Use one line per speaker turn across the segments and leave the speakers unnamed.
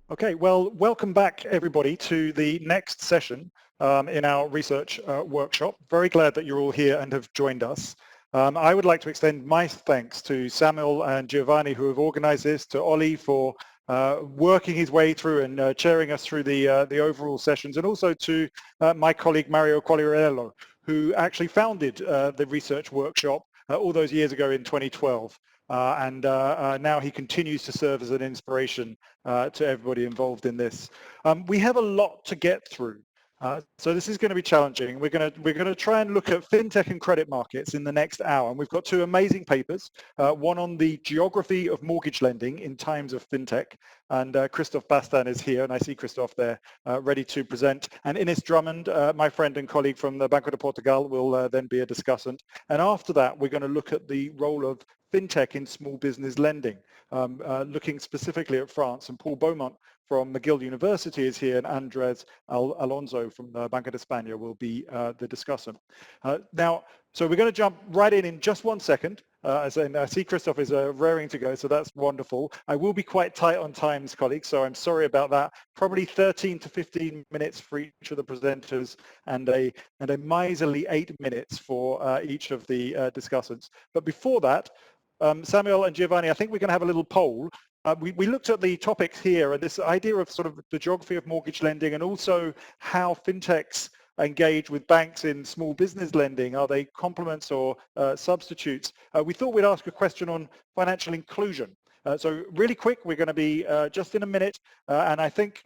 Okay, well, welcome back everybody to the next session in our research workshop. Very glad that you're all here and have joined us. I would like to extend my thanks to Samuel and Giovanni who have organized this, to Ollie for working his way through and chairing us through the overall sessions, and also to my colleague Mario Quagliarello, who actually founded the research workshop all those years ago in 2012. Now he continues to serve as an inspiration to everybody involved in this. We have a lot to get through, so this is going to be challenging. We're going to try and look at fintech and credit markets in the next hour, and we've got two amazing papers. One on the geography of mortgage lending in times of fintech, and Christoph Basten is here, and I see Christoph there ready to present. And Inês Drumond, my friend and colleague from the Banco de Portugal, will then be a discussant. And after that, we're going to look at the role of fintech in small business lending, looking specifically at France. And Paul Beaumont from McGill University is here, and Andres Alonso from Banco de España will be the discussant. So we're going to jump right in just 1 second. I see Christoph is raring to go, so that's wonderful. I will be quite tight on times, colleagues, so I'm sorry about that. Probably 13 to 15 minutes for each of the presenters, and a miserly 8 minutes for each of the discussants. But before that, Samuel and Giovanni, I think we're going to have a little poll. We looked at the topics here, and this idea of sort of the geography of mortgage lending, and also how fintechs engage with banks in small business lending. Are they complements or substitutes? We thought we'd ask a question on financial inclusion. So really quick, we're going to be just in a minute, and I think,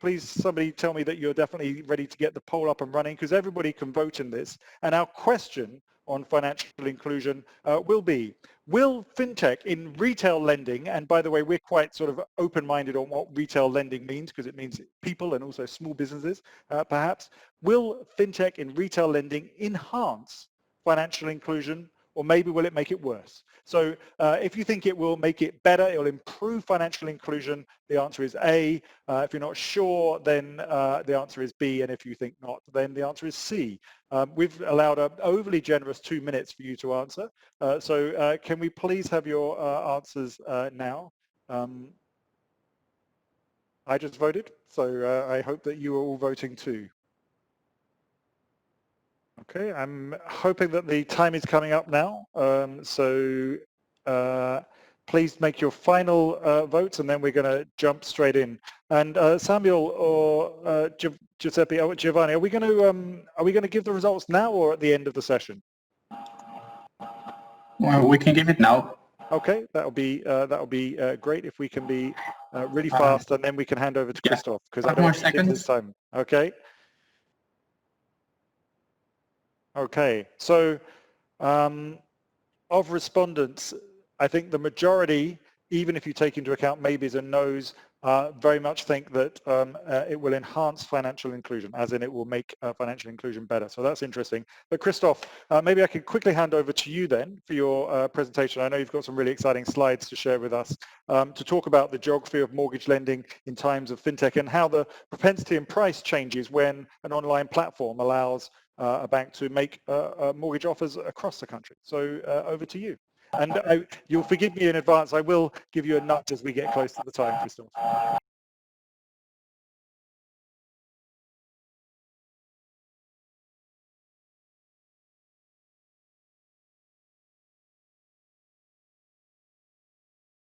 please somebody tell me that you're definitely ready to get the poll up and running, because everybody can vote in this. And our question on financial inclusion will be, will fintech in retail lending, and by the way, we're quite sort of open-minded on what retail lending means, because it means people and also small businesses, perhaps, will fintech in retail lending enhance financial inclusion, or maybe will it make it worse? So if you think it will make it better, it will improve financial inclusion, the answer is A. If you're not sure, then the answer is B, and if you think not, then the answer is C. We've allowed an overly generous 2 minutes for you to answer. So can we please have your answers now? I just voted, so I hope that you are all voting too. Okay, I'm hoping that the time is coming up now. Please make your final votes, and then we're going to jump straight in. And Samuel or Giuseppe or Giovanni, are we going to give the results now or at the end of the session?
Well, we can give it now.
Okay, that'll be great if we can be really fast, and then we can hand over to Christoph, because I don't want to take this time. Okay. Okay, so of respondents, I think the majority, even if you take into account maybes and no's, very much think that it will enhance financial inclusion, as in it will make financial inclusion better. So that's interesting. But Christoph, maybe I could quickly hand over to you then for your presentation. I know you've got some really exciting slides to share with us to talk about the geography of mortgage lending in times of fintech, and how the propensity and price changes when an online platform allows a bank to make mortgage offers across the country. So over to you. And you'll forgive me in advance, I will give you a nudge as we get close to the time, Christoph.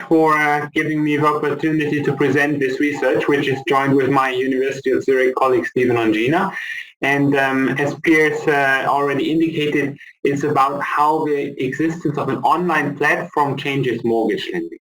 For giving me the opportunity to present this research, which is joined with my University of Zurich colleague Stephen Ongena. And as Piers already indicated, it's about how the existence of an online platform changes mortgage lending.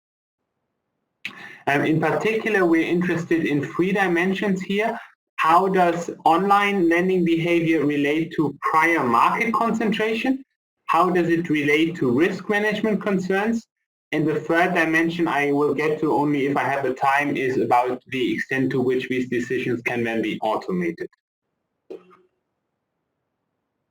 In particular, we're interested in 3 dimensions here. How does online lending behavior relate to prior market concentration? How does it relate to risk management concerns? And the 3rd dimension I will get to only if I have the time is about the extent to which these decisions can then be automated.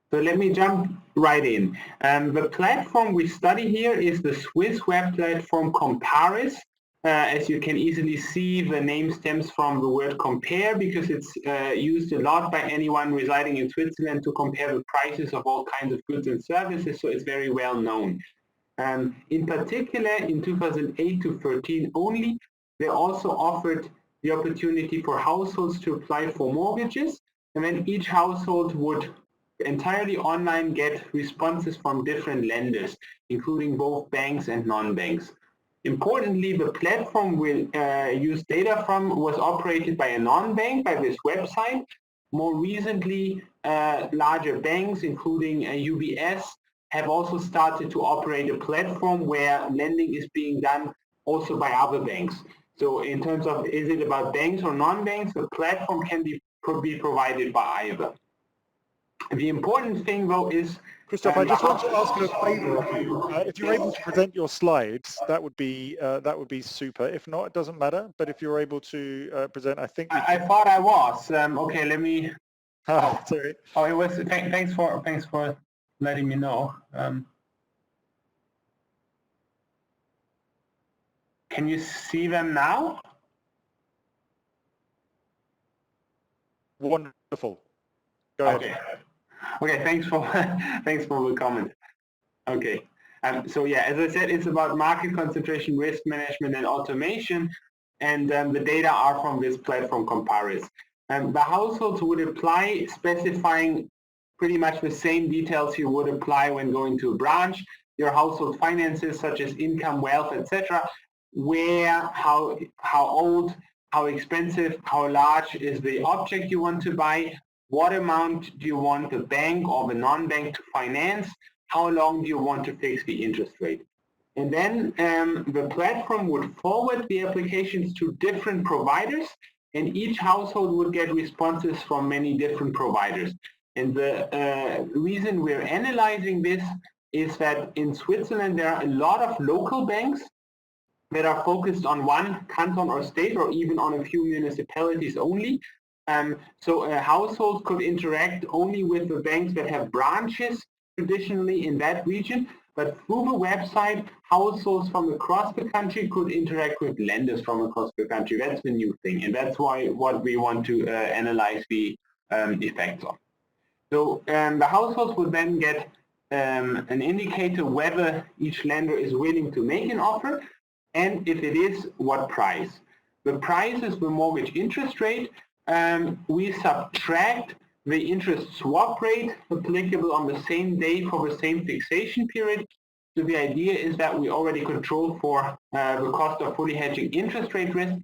So let me jump right in. The platform we study here is the Swiss web platform Comparis. As you can easily see, the name stems from the word compare, because it's used a lot by anyone residing in Switzerland to compare the prices of all kinds of goods and services, so it's very well known. In particular, in 2008 to 13 only, they also offered the opportunity for households to apply for mortgages, and then each household would entirely online get responses from different lenders, including both banks and non-banks. Importantly, the platform we'll use data from was operated by a non-bank, by this website. More recently, larger banks, including UBS, have also started to operate a platform where lending is being done also by other banks. So in terms of, is it about banks or non-banks, the platform can be provided by either. The important thing, though, is...
Christoph, I just want to ask a favour of you. If you're able to present your slides, that would be super. If not, it doesn't matter. But if you're able to present, I think...
I thought I was. Okay, let me...
sorry.
Oh, it was... Thanks for letting me know. Can you see them now?
Wonderful. Go ahead.
Okay. Okay, thanks for the comment. Okay. So yeah, as I said, it's about market concentration, risk management, and automation, and the data are from this platform Comparis. The households would apply specifying pretty much the same details you would apply when going to a branch, your household finances such as income, wealth, etc., where, how old, how expensive, how large is the object you want to buy, what amount do you want the bank or the non-bank to finance, how long do you want to fix the interest rate. And then the platform would forward the applications to different providers, and each household would get responses from many different providers. And the reason we're analyzing this is that in Switzerland there are a lot of local banks that are focused on one canton or state, or even on a few municipalities only. So households could interact only with the banks that have branches traditionally in that region, but through the website, households from across the country could interact with lenders from across the country. That's the new thing, and that's what we want to analyze the effects of. So the households would then get an indicator whether each lender is willing to make an offer, and if it is, what price. The price is the mortgage interest rate. We subtract the interest swap rate applicable on the same day for the same fixation period. So the idea is that we already control for the cost of fully hedging interest rate risk,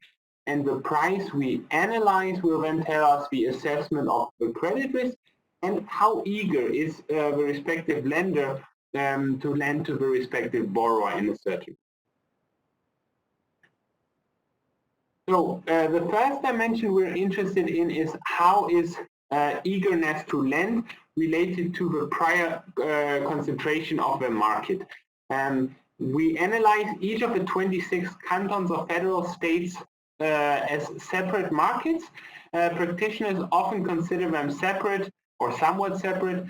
and the price we analyze will then tell us the assessment of the credit risk and how eager is the respective lender to lend to the respective borrower in a certain. So the first dimension we're interested in is how is eagerness to lend related to the prior concentration of the market. We analyze each of the 26 cantons or federal states as separate markets. Practitioners often consider them separate or somewhat separate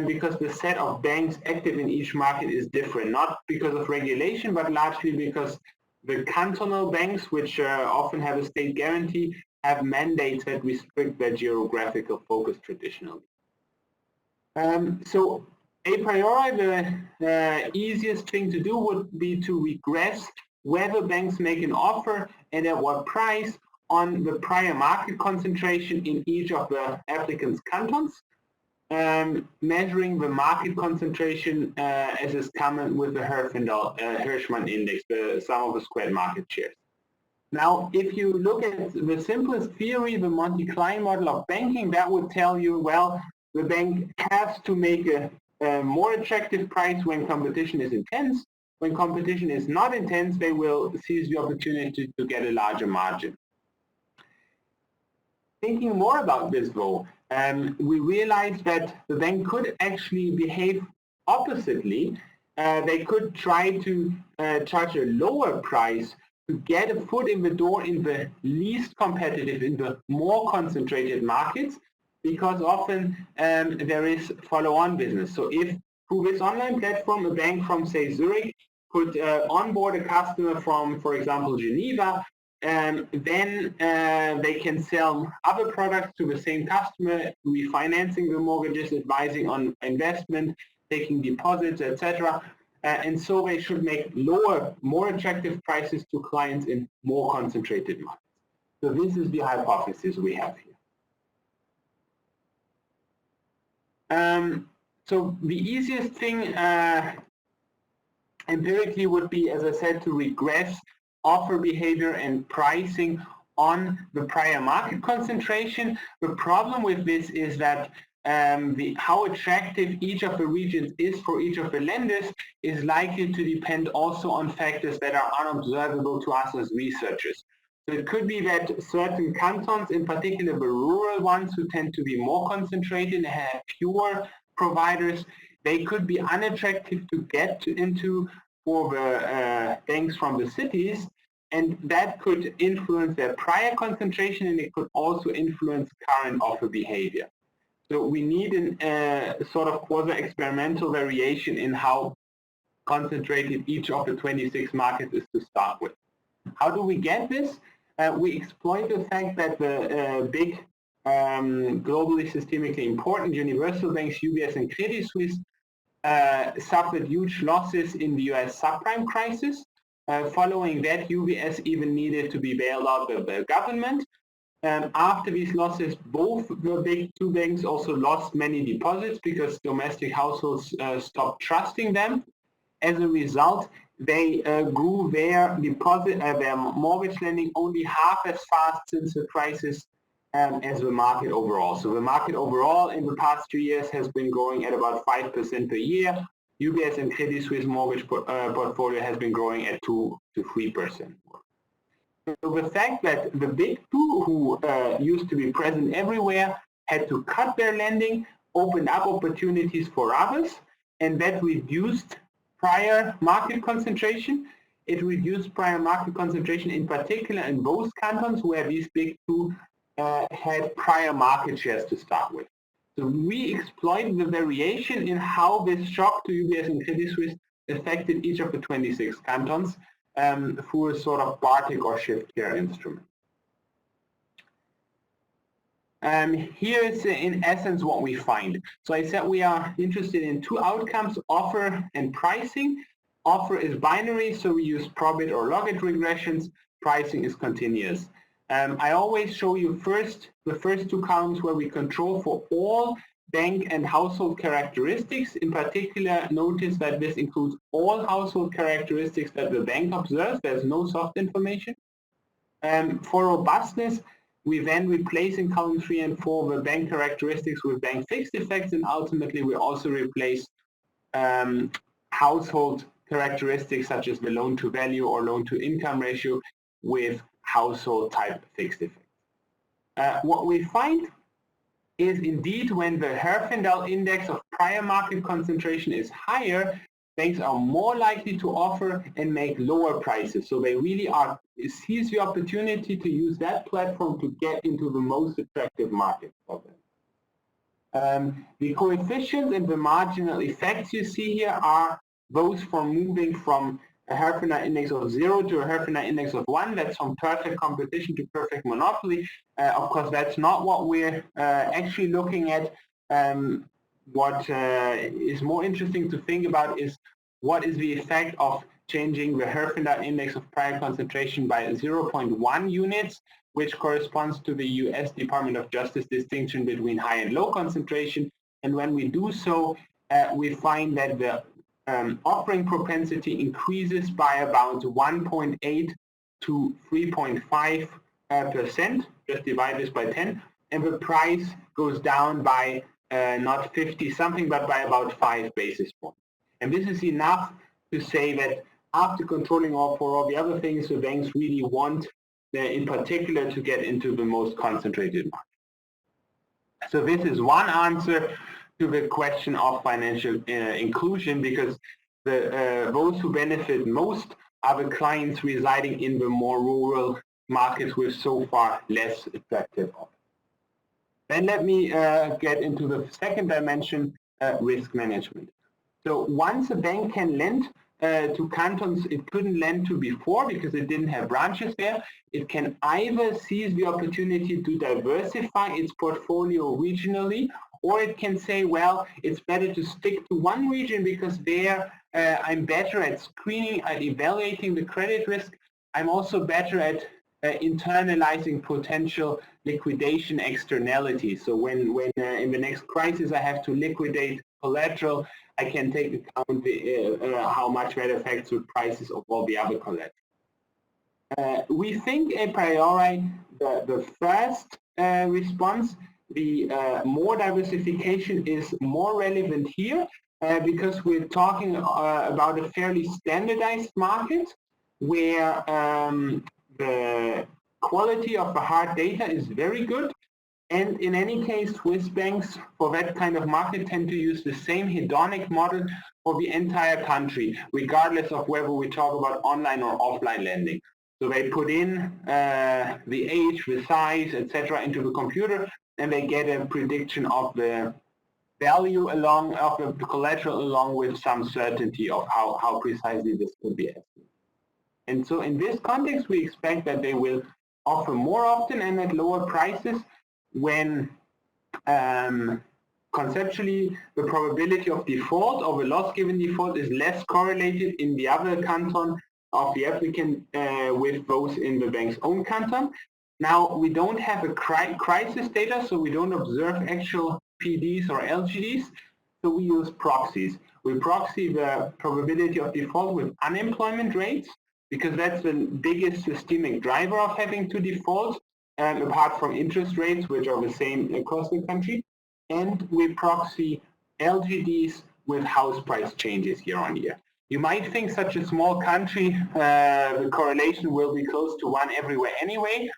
because the set of banks active in each market is different, not because of regulation, but largely because the cantonal banks, which often have a state guarantee, have mandates that restrict their geographical focus traditionally. So a priori, the easiest thing to do would be to regress whether banks make an offer and at what price on the prior market concentration in each of the applicants' cantons, measuring the market concentration as is common with the Hirschman index, the sum of the squared market shares. Now, if you look at the simplest theory, the Monty Klein model of banking, that would tell you, well, the bank has to make a more attractive price when competition is intense. When competition is not intense, they will seize the opportunity to get a larger margin. Thinking more about this, though, we realized that the bank could actually behave oppositely. They could try to charge a lower price to get a foot in the door in the least competitive, in the more concentrated markets, because often there is follow-on business. So if through this online platform, a bank from, say, Zurich could onboard a customer from, for example, Geneva, then they can sell other products to the same customer, refinancing the mortgages, advising on investment, taking deposits, etc. And so they should make lower, more attractive prices to clients in more concentrated markets. So this is the hypothesis we have here. So the easiest thing empirically would be, as I said, to regress offer behavior and pricing on the prior market concentration. The problem with this is that how attractive each of the regions is for each of the lenders is likely to depend also on factors that are unobservable to us as researchers. So it could be that certain cantons, in particular the rural ones who tend to be more concentrated and have fewer providers, they could be unattractive to get into for the banks from the cities, and that could influence their prior concentration, and it could also influence current offer behavior. So we need a sort of quasi-experimental variation in how concentrated each of the 26 markets is to start with. How do we get this? We exploit the fact that the big globally systemically important universal banks, UBS and Credit Suisse, suffered huge losses in the US subprime crisis. Following that, UBS even needed to be bailed out by the government. After these losses, both the big two banks also lost many deposits because domestic households stopped trusting them. As a result, they grew their deposit, their mortgage lending only half as fast since the crisis as the market overall. So the market overall in the past 2 years has been growing at about 5% per year. UBS and Credit Suisse mortgage portfolio has been growing at 2 to 3%. So the fact that the big two, who used to be present everywhere, had to cut their lending, opened up opportunities for others, and that reduced prior market concentration. It reduced prior market concentration in particular in those cantons where these big two had prior market shares to start with. So we exploited the variation in how this shock to UBS and Credit Suisse affected each of the 26 cantons through a sort of Bartik or shift care instrument. Here is in essence what we find. So I said we are interested in two outcomes, offer and pricing. Offer is binary, so we use probit or logit regressions. Pricing is continuous. I always show you the first two columns where we control for all bank and household characteristics. In particular, notice that this includes all household characteristics that the bank observes. There's no soft information. For robustness, we then replace in column 3 and 4 the bank characteristics with bank fixed effects, and ultimately we also replace household characteristics such as the loan to value or loan to income ratio with household type fixed effects. What we find is indeed when the Herfindahl index of prior market concentration is higher, banks are more likely to offer and make lower prices. So they really seize the opportunity to use that platform to get into the most attractive market for them. The coefficients and the marginal effects you see here are those for moving from a Herfindahl index of 0 to a Herfindahl index of 1. That's from perfect competition to perfect monopoly. Of course, that's not what we're actually looking at. What is more interesting to think about is what is the effect of changing the Herfindahl index of prior concentration by 0.1 units, which corresponds to the US Department of Justice distinction between high and low concentration. And when we do so, we find that the offering propensity increases by about 1.8 to 3.5%, just divide this by 10, and the price goes down by not 50 something, but by about 5 basis points. And this is enough to say that after controlling for all the other things, the banks really want, in particular, to get into the most concentrated market. So this is one answer to the question of financial inclusion, because those who benefit most are the clients residing in the more rural markets with so far less attractive offers. Then let me get into the second dimension, risk management. So once a bank can lend to cantons it couldn't lend to before because it didn't have branches there, it can either seize the opportunity to diversify its portfolio regionally, or it can say, well, it's better to stick to one region because there I'm better at screening, at evaluating the credit risk. I'm also better at internalizing potential liquidation externalities. So when in the next crisis I have to liquidate collateral, I can take account how much that affects the prices of all the other collateral. We think a priori the first response, the more diversification, is more relevant here because we're talking about a fairly standardized market where the quality of the hard data is very good, and in any case Swiss banks for that kind of market tend to use the same hedonic model for the entire country, regardless of whether we talk about online or offline lending. So they put in the age, the size, etc. into the computer, and they get a prediction of the value of the collateral along with some certainty of how precisely this could be estimated. And so in this context, we expect that they will offer more often and at lower prices when conceptually the probability of default or the loss given default is less correlated in the other canton of the applicant with those in the bank's own canton. Now, we don't have a crisis data, so we don't observe actual PDs or LGDs, so we use proxies. We proxy the probability of default with unemployment rates, because that's the biggest systemic driver of having to default, apart from interest rates, which are the same across the country. And we proxy LGDs with house price changes year on year. You might think such a small country, the correlation will be close to 1 everywhere anyway.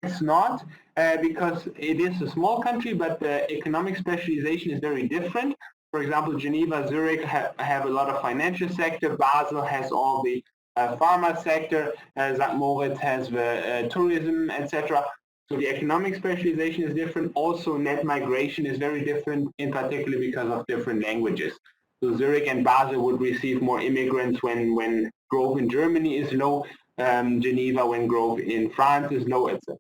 It's not, because it is a small country, but the economic specialization is very different. For example, Geneva, Zurich have a lot of financial sector. Basel has all the pharma sector. St. Moritz has the tourism, etc. So the economic specialization is different. Also, net migration is very different, in particular because of different languages. So Zurich and Basel would receive more immigrants when growth in Germany is low, Geneva when growth in France is low, etc.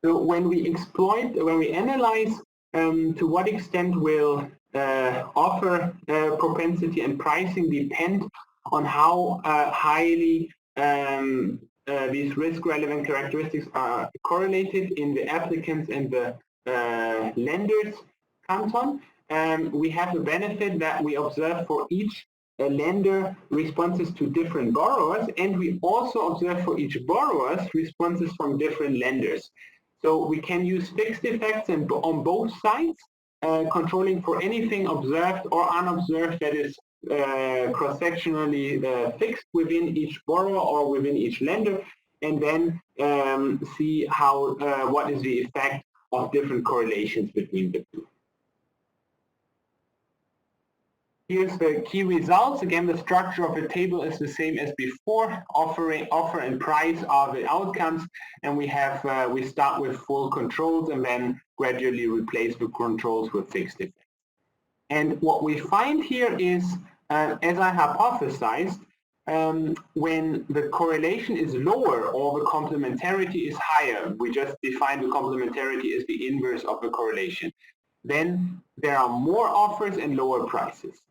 So when we analyze to what extent will offer propensity and pricing depend on how highly these risk-relevant characteristics are correlated in the applicants and the lenders canton. We have the benefit that we observe for each lender responses to different borrowers, and we also observe for each borrower responses from different lenders. So we can use fixed effects on both sides, controlling for anything observed or unobserved that is cross-sectionally fixed within each borrower or within each lender, and then see how what is the effect of different correlations between the two. Here's the key results. Again, the structure of the table is the same as before. Offer and price are the outcomes, and we start with full controls and then gradually replace the controls with fixed effects. And what we find here is, as I hypothesized, when the correlation is lower or the complementarity is higher, we just define the complementarity as the inverse of the correlation, then there are more offers and lower prices.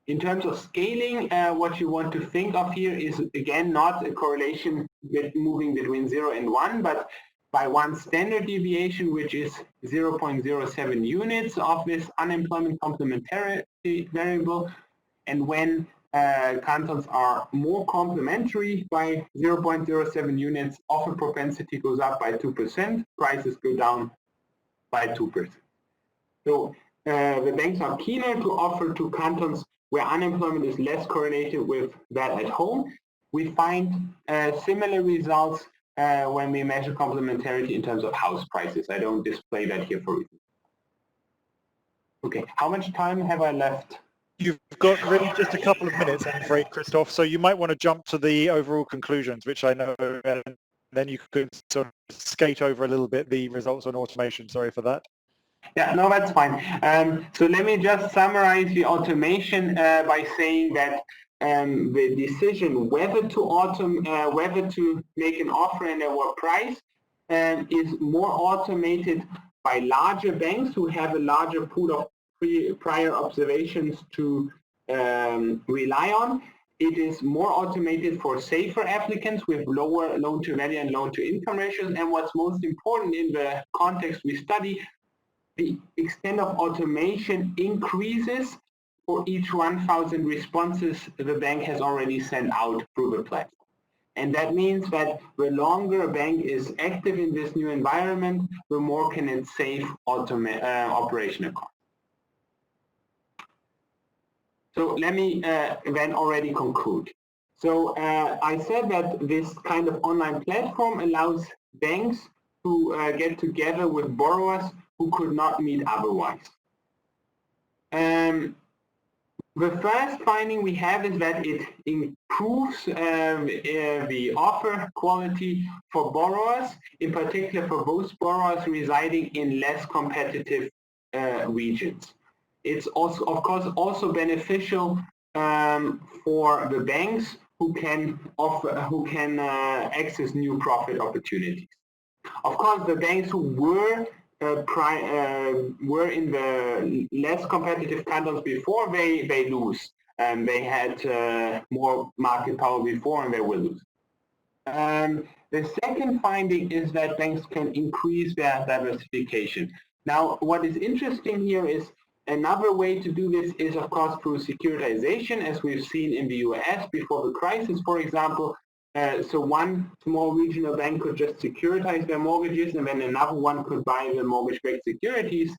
In terms of scaling, what you want to think of here is, again, not a correlation moving between 0 and 1, but by one standard deviation, which is 0.07 units of this unemployment complementarity variable. And when cantons are more complementary by 0.07 units, offer propensity goes up by 2%, prices go down by 2%. So the banks are keener to offer to cantons where unemployment is less correlated with that at home. We find similar results when we measure complementarity in terms of house prices. I don't display that here for reasons. Okay, how much time have I left?
You've got really just a couple of minutes, I'm afraid, Christoph, so you might want to jump to the overall conclusions, which I know, and then you could sort of skate over a little bit the results on automation. Sorry for that.
Yeah, no, that's fine. So let me just summarize the automation by saying that the decision whether to make an offer and at what price is more automated by larger banks who have a larger pool of prior observations to rely on, It is more automated for safer applicants with lower loan-to-value and loan-to-income ratios. And what's most important in the context we study, the extent of automation increases for each 1,000 responses the bank has already sent out through the platform. And that means that the longer a bank is active in this new environment, the more can it save operational costs. So let me then already conclude. So I said that this kind of online platform allows banks to get together with borrowers who could not meet otherwise. The first finding we have is that it improves the offer quality for borrowers, in particular for those borrowers residing in less competitive regions. It's also, of course, also beneficial for the banks who can access new profit opportunities. Of course, the banks who were in the less competitive cantons before, they lose. They had more market power before and they will lose. The second finding is that banks can increase their diversification. Now, what is interesting here is another way to do this is, of course, through securitization, as we've seen in the US before the crisis, for example. So one small regional bank could just securitize their mortgages and then another one could buy the mortgage-backed securities.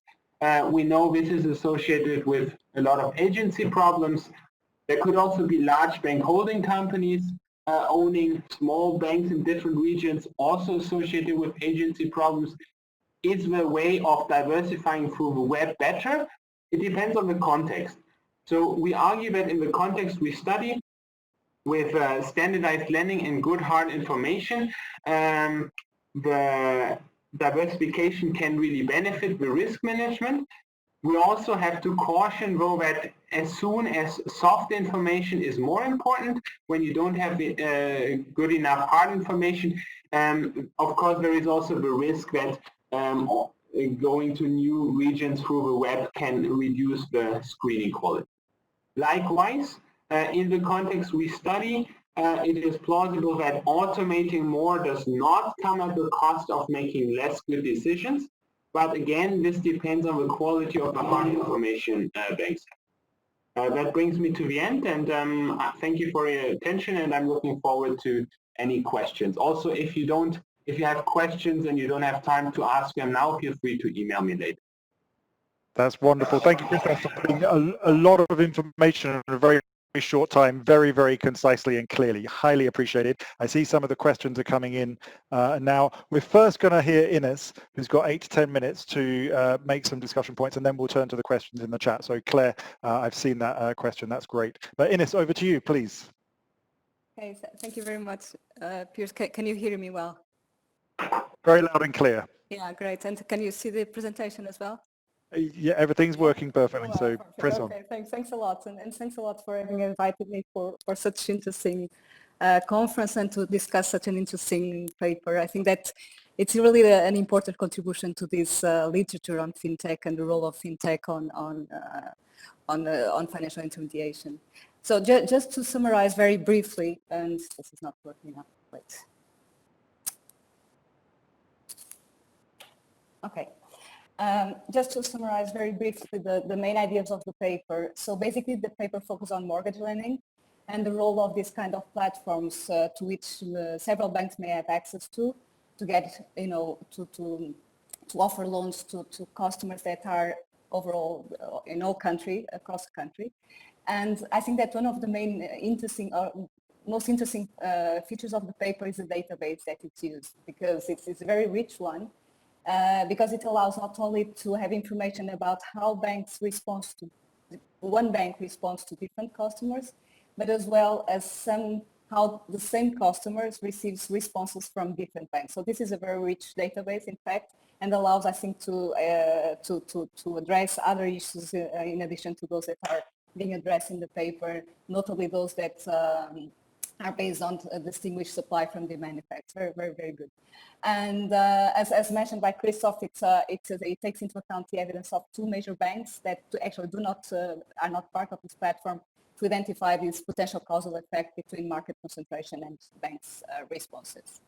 We know this is associated with a lot of agency problems. There could also be large bank holding companies owning small banks in different regions, also associated with agency problems. Is the way of diversifying through the web better? It depends on the context. So we argue that in the context we study, with standardized lending and good hard information, the diversification can really benefit the risk management. We also have to caution, though, that as soon as soft information is more important, when you don't have good enough hard information, of course there is also the risk that going to new regions through the web can reduce the screening quality. Likewise, in the context we study, it is plausible that automating more does not come at the cost of making less good decisions. But again, this depends on the quality of the hard information banks have. That brings me to the end, and thank you for your attention, and I'm looking forward to any questions. Also, if you have questions and you don't have time to ask them now, feel free to email me later.
That's wonderful. Thank you, Christoph, for putting a lot of information in a very short time, very, very concisely and clearly. Highly appreciated. I see some of the questions are coming in now. We're first going to hear Inês, who's got 8 to 10 minutes to make some discussion points, and then we'll turn to the questions in the chat. So Claire, I've seen that question. That's great. But Inês, over to you, please.
Okay, thank you very much. Piers, can you hear me well?
Very loud and clear.
Yeah, great. And can you see the presentation as well?
Yeah, everything's working perfectly, so press on.
Okay, thanks a lot. And thanks a lot for having invited me for such interesting conference and to discuss such an interesting paper. I think that it's really an important contribution to this literature on fintech and the role of fintech on financial intermediation. So just to summarize very briefly, and this is not working out, wait. Okay. Just to summarize very briefly the main ideas of the paper. So basically the paper focuses on mortgage lending and the role of these kind of platforms to which several banks may have access to get, to offer loans to customers that are overall in all country, across the country. And I think that one of the main most interesting features of the paper is the database that it's used, because it's a very rich one. Because it allows not only to have information about how one bank responds to different customers, but as well as how the same customers receives responses from different banks. So this is a very rich database, in fact, and allows, I think, to address other issues in addition to those that are being addressed in the paper, notably those that are based on a distinguished supply from demand effects. Very, very, very good. And as mentioned by Christoph, it takes into account the evidence of 2 major banks that actually are not part of this platform, to identify this potential causal effect between market concentration and banks' responses.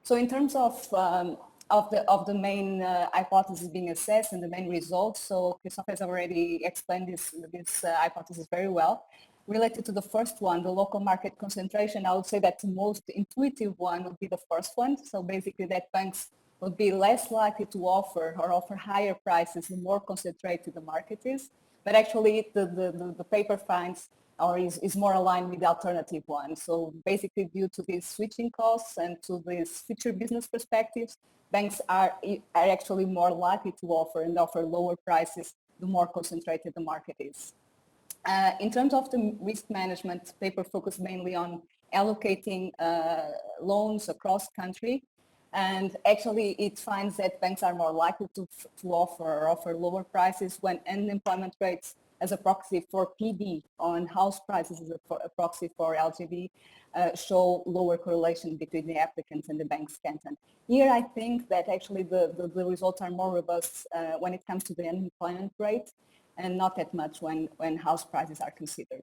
So in terms of the main hypothesis being assessed and the main results, so Christoph has already explained this hypothesis very well. Related to the first one, the local market concentration, I would say that the most intuitive one would be the first one. So basically that banks would be less likely to offer higher prices the more concentrated the market is. But actually the paper finds or is more aligned with the alternative one. So basically due to these switching costs and to these future business perspectives, banks are actually more likely to offer lower prices the more concentrated the market is. In terms of the risk management, paper focused mainly on allocating loans across country, and actually it finds that banks are more likely to offer lower prices when unemployment rates as a proxy for PD on house prices as a proxy for LGD show lower correlation between the applicants and the bank's content. Here I think that actually the results are more robust when it comes to the unemployment rate, and not that much when house prices are considered.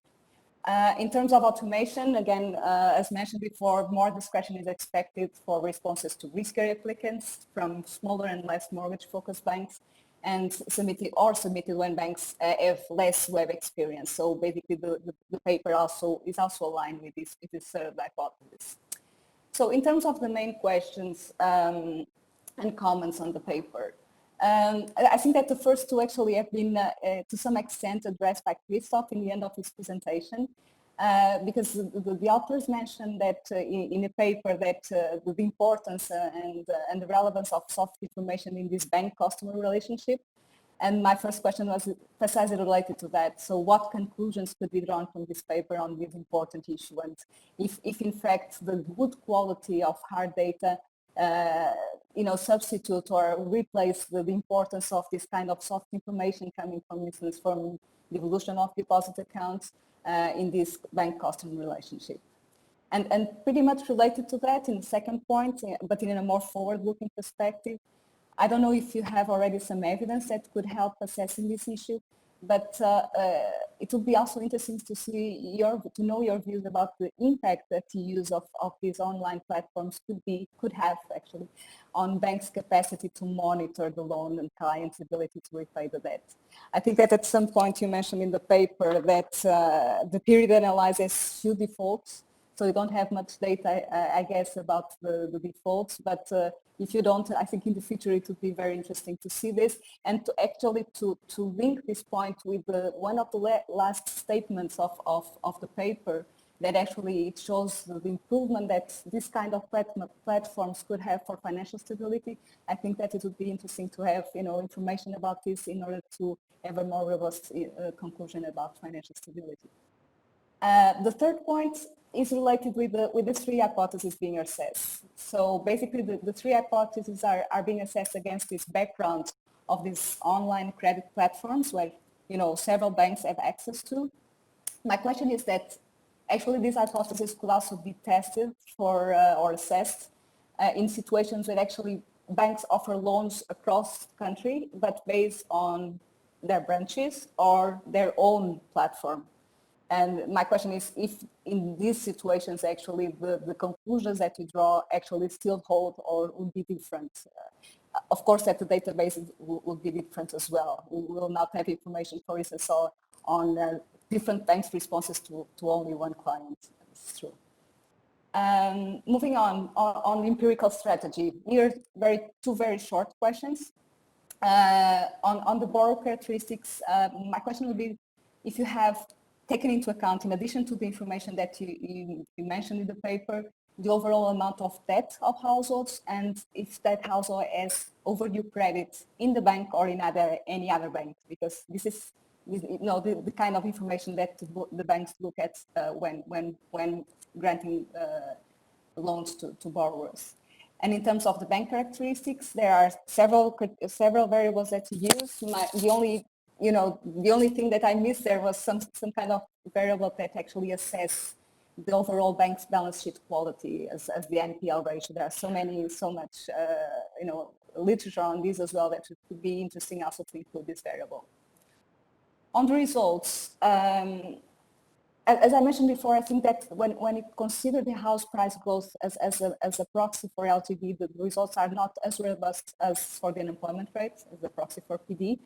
In terms of automation, again, as mentioned before, more discretion is expected for responses to riskier applicants from smaller and less mortgage-focused banks, and submitted when banks have less web experience. So basically, the paper is also aligned with this hypothesis. So in terms of the main questions and comments on the paper, I think that the first two actually have been, to some extent, addressed by Christoph in the end of his presentation, because the authors mentioned that in a paper that the importance and the relevance of soft information in this bank-customer relationship. And my first question was precisely related to that. So what conclusions could be drawn from this paper on this important issue? And if in fact the good quality of hard data substitute or replace the importance of this kind of soft information coming from instance from the evolution of deposit accounts in this bank-customer relationship. And pretty much related to that in the second point, but in a more forward-looking perspective, I don't know if you have already some evidence that could help assessing this issue, but it would be also interesting to know your views about the impact that the use of these online platforms could have actually on banks' capacity to monitor the loan and clients' ability to repay the debt. I think that at some point you mentioned in the paper that the period analyzes few defaults, so you don't have much data, I guess, about the defaults, but if you don't, I think in the future it would be very interesting to see this and to actually to link this point with one of the last statements of the paper, that actually it shows the improvement that this kind of platforms could have for financial stability. I think that it would be interesting to have information about this in order to have a more robust conclusion about financial stability. The third point is related with the three hypotheses being assessed. So basically the three hypotheses are being assessed against this background of these online credit platforms where several banks have access to. My question is that actually these hypotheses could also be tested for or assessed in situations where actually banks offer loans across the country but based on their branches or their own platform. And my question is if in these situations actually the conclusions that you draw actually still hold or would be different. Of course that the database will be different as well. We will not have information, for instance, on different banks' responses to only one client. That's true. Moving on empirical strategy. Here, two very short questions. On the borrower characteristics, my question would be if you have taken into account, in addition to the information that you mentioned in the paper, the overall amount of debt of households, and if that household has overdue credit in the bank or in any other bank, because this is the kind of information that the banks look at when granting loans to borrowers. And in terms of the bank characteristics, there are several variables that you use. The only thing that I missed there was some kind of variable that actually assess the overall bank's balance sheet quality as the NPL ratio. There are so much literature on this as well that it could be interesting also to include this variable. On the results, as I mentioned before, I think that when you consider the house price growth as a proxy for LTV, the results are not as robust as for the unemployment rate, as the proxy for PD.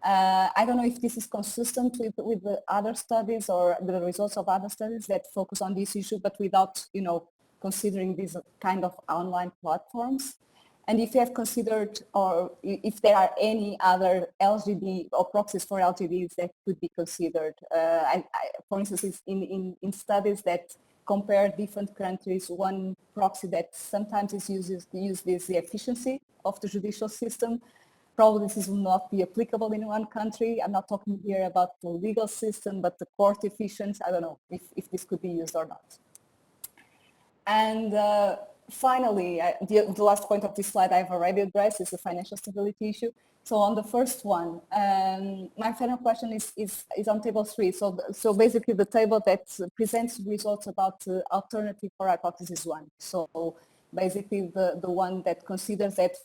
I don't know if this is consistent with the other studies or the results of other studies that focus on this issue, but without, considering these kind of online platforms. And if you have considered, or if there are any other LGD or proxies for LGDs that could be considered, for instance, in studies that compare different countries, one proxy that sometimes is used is the efficiency of the judicial system. Probably this will not be applicable in one country. I'm not talking here about the legal system, but the court efficiency. I don't know if this could be used or not. And finally, the last point of this slide I've already addressed is the financial stability issue. So on the first one, my final question is on table 3. So basically the table that presents results about the alternative for hypothesis 1. So basically the one that considers that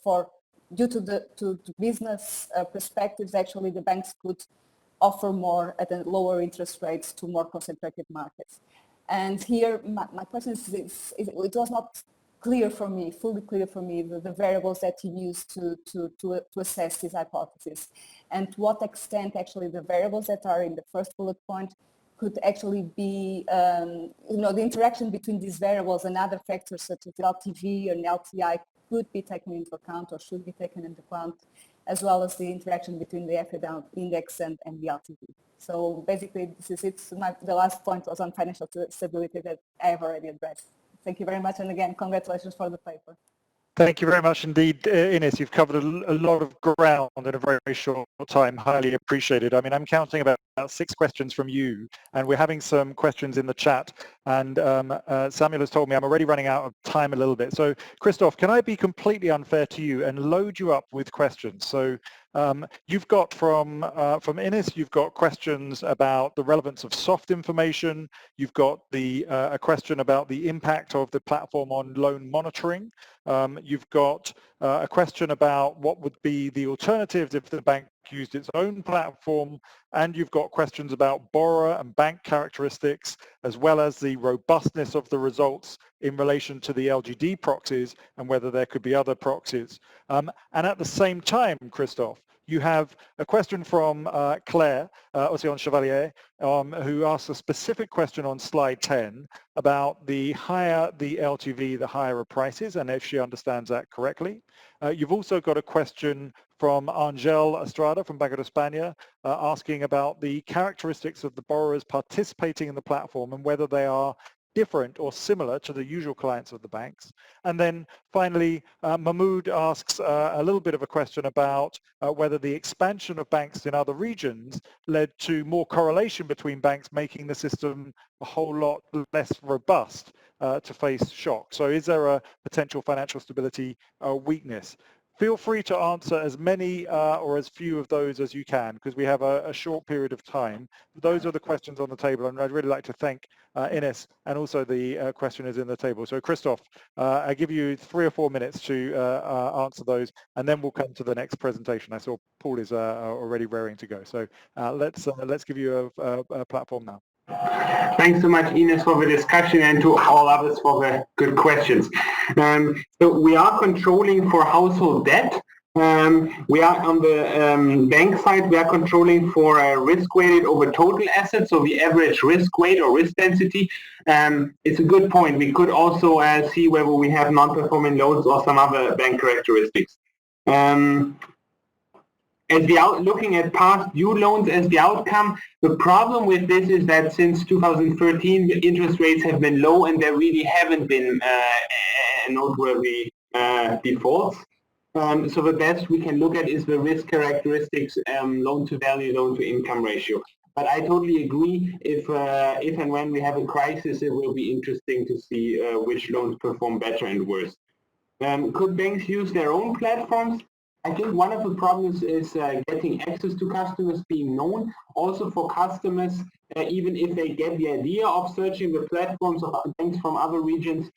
due to business perspectives, actually the banks could offer more at a lower interest rates to more concentrated markets. And here, my question is it was not clear for me, fully clear for me, the variables that you use to assess this hypothesis, and to what extent actually the variables that are in the first bullet point could actually be, the interaction between these variables and other factors such as LTV and LTI could be taken into account or should be taken into account, as well as the interaction between the FA index and the LTV. So basically, this is it. The last point was on financial stability that I have already addressed. Thank you very much. And again, congratulations for the paper.
Thank you very much indeed, Inês. You've covered a lot of ground in a very, very short time. Highly appreciated. I mean, I'm counting about 6 questions from you, and we're having some questions in the chat. And Samuel has told me I'm already running out of time a little bit. So, Christoph, can I be completely unfair to you and load you up with questions? So, you've got from Inês, you've got questions about the relevance of soft information. You've got a question about the impact of the platform on loan monitoring. You've got a question about what would be the alternatives if the bank used its own platform, and you've got questions about borrower and bank characteristics, as well as the robustness of the results in relation to the LGD proxies and whether there could be other proxies. And at the same time, Christoph, you have a question from Claire Océan Chevalier, who asks a specific question on slide 10 about the higher the LTV, the higher the prices, and if she understands that correctly. You've also got a question from Angel Estrada from Banco de España asking about the characteristics of the borrowers participating in the platform and whether they are different or similar to the usual clients of the banks. And then finally, Mahmoud asks a little bit of a question about whether the expansion of banks in other regions led to more correlation between banks, making the system a whole lot less robust to face shock. So is there a potential financial stability weakness? Feel free to answer as many or as few of those as you can, because we have a short period of time. Those are the questions on the table, and I'd really like to thank Inês and also the questioners in the table. So Christoph, I give you 3 or 4 minutes to answer those, and then we'll come to the next presentation. I saw Paul is already raring to go. So let's give you a platform now.
Thanks so much, Inês, for the discussion, and to all others for the good questions. So we are controlling for household debt. We are on the bank side, we are controlling for risk weighted over total assets, so the average risk weight or risk density. It's a good point. We could also see whether we have non-performing loans or some other bank characteristics. Looking at past due loans as the outcome, the problem with this is that since 2013, the interest rates have been low and there really haven't been noteworthy defaults. So the best we can look at is the risk characteristics, loan to value, loan to income ratio. But I totally agree, if and when we have a crisis, it will be interesting to see which loans perform better and worse. Could banks use their own platforms? I think one of the problems is getting access to customers, being known. Also for customers, even if they get the idea of searching the platforms of banks from other regions,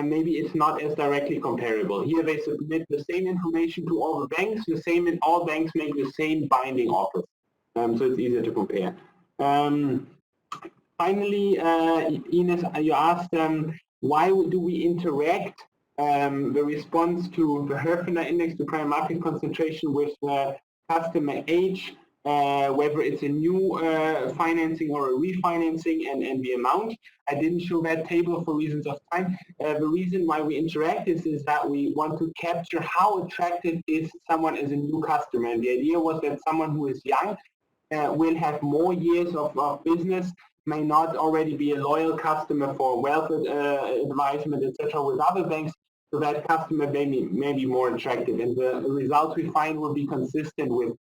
maybe it's not as directly comparable. Here they submit the same information to all the banks, the same, and all banks make the same binding offers. So it's easier to compare. Finally, Inês, you asked why do we interact the response to the Herfiner index to prime market concentration with customer age, whether it's a new financing or a refinancing, and the amount. I didn't show that table for reasons of time. The reason why we interact is that we want to capture how attractive is someone as a new customer. And the idea was that someone who is young will have more years of business, may not already be a loyal customer for wealth advisement, etc. with other banks, so that customer may be more attractive. And the results we find will be consistent with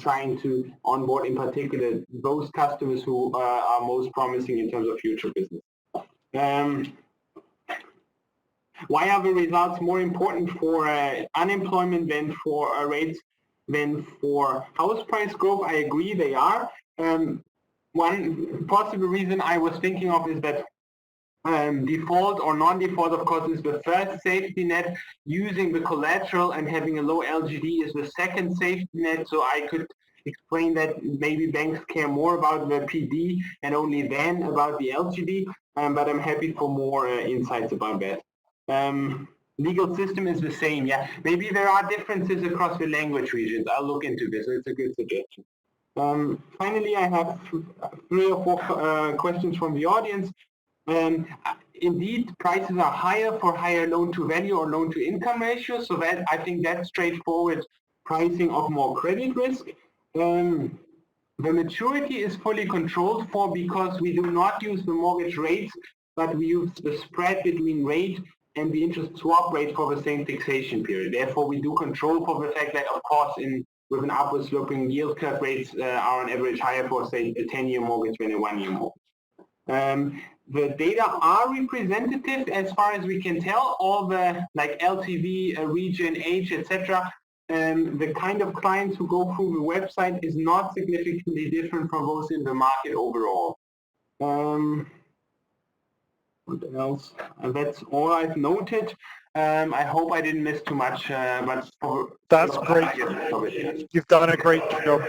trying to onboard, in particular, those customers who are most promising in terms of future business. Why are the results more important for unemployment than for rates than for house price growth? I agree they are. One possible reason I was thinking of is that default or non-default, of course, is the first safety net. Using the collateral and having a low LGD is the second safety net. So I could explain that maybe banks care more about the PD and only then about the LGD, but I'm happy for more insights about that. Legal system is the same, yeah. Maybe there are differences across the language regions. I'll look into this. It's a good suggestion. Finally, I have 3 or 4 questions from the audience. Indeed, prices are higher for higher loan-to-value or loan-to-income ratio, so that I think that's straightforward pricing of more credit risk. The maturity is fully controlled for because we do not use the mortgage rates, but we use the spread between rate and the interest swap rate for the same fixation period. Therefore, we do control for the fact that, of course, with an upward sloping yield curve, rates are on average higher for, say, a 10-year mortgage than a 1-year mortgage. The data are representative as far as we can tell. All the like LTV, region, age, etc. The kind of clients who go through the website is not significantly different from those in the market overall. What else? That's all I've noted. I hope I didn't miss too much, but
that's great. You've done a great job,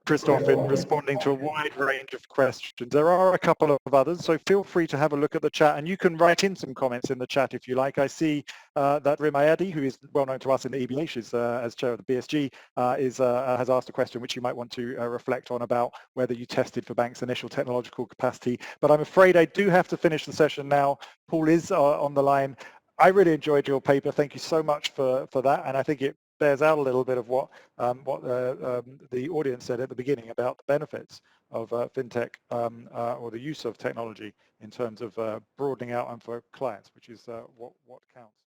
Christoph, in responding to a wide range of questions. There are a couple of others, so feel free to have a look at the chat, and you can write in some comments in the chat if you like. I see that Rimayadi, who is well known to us in the EBA, she's as chair of the BSG, has asked a question which you might want to reflect on about whether you tested for banks' initial technological capacity. But I'm afraid I do have to finish the session now. Paul is on the line. I really enjoyed your paper. Thank you so much for that, and I think it bears out a little bit of what the audience said at the beginning about the benefits of fintech or the use of technology in terms of broadening out and for clients, which is what counts.